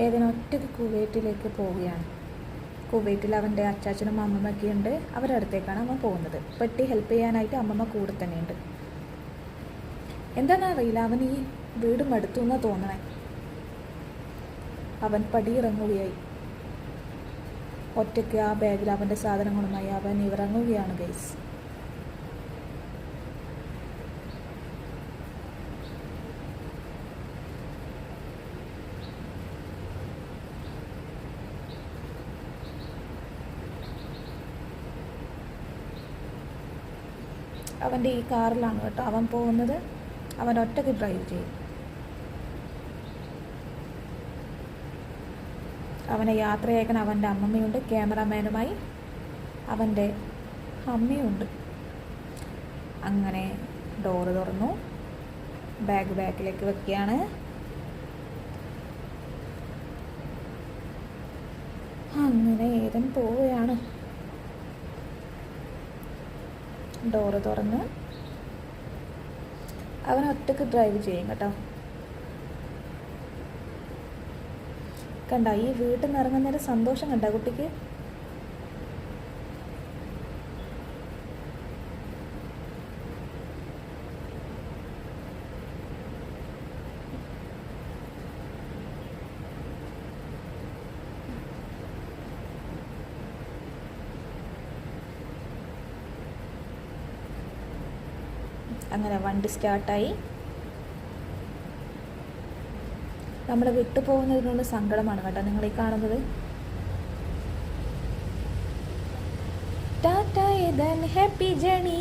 ഏതിനൊറ്റയ്ക്ക് കുവൈറ്റിലേക്ക് പോവുകയാണ്. കുവൈറ്റിൽ അവൻ്റെ അച്ചാച്ചനും അമ്മമ്മയൊക്കെ ഉണ്ട്. അവരുടെ അടുത്തേക്കാണ് അവൻ പോകുന്നത്. പെട്ടി ഹെൽപ്പ് ചെയ്യാനായിട്ട് അമ്മമ്മ കൂടെ തന്നെയുണ്ട്. എന്താണെന്നറിയില്ല, അവൻ ഈ വീട് മടുത്തു എന്നാണ് തോന്നണേ. അവൻ പടിയിറങ്ങുകയായി. ഒറ്റയ്ക്ക് ആ ബാഗിൽ അവൻ്റെ സാധനങ്ങളുമായി അവൻ ഇറങ്ങുകയാണ് ഗൈസ്. അവൻ്റെ ഈ കാറിലാണ് കേട്ടോ അവൻ പോകുന്നത്. അവൻ ഒറ്റയ്ക്ക് ഡ്രൈവ് ചെയ്യും. അവനെ യാത്രയയക്കാൻ അവൻ്റെ അമ്മമ്മയുണ്ട്. ക്യാമറാമാനുമായി അവൻ്റെ അമ്മയുണ്ട്. അങ്ങനെ ഡോറ് തുറന്നു. ബാക്കിലേക്ക് വെക്കുകയാണ്. അങ്ങനെ ഏതൻ പോവുകയാണ്. ഡോറ് തുറന്ന് അവൻ ഒറ്റയ്ക്ക് ഡ്രൈവ് ചെയ്യും കേട്ടോ. കണ്ട, ഈ വീട്ടിൽ നിന്ന് ഇറങ്ങുന്നതിന് സന്തോഷം കണ്ട കുട്ടിക്ക്. അങ്ങനെ വണ്ടി സ്റ്റാർട്ടായി. നമ്മൾ വിട്ടു പോകുന്നതിനുള്ള സങ്കടമാണ് കേട്ടോ നിങ്ങൾ ഈ കാണുന്നത്. ടാറ്റ ഏതൻ, ഹാപ്പി ജേണി.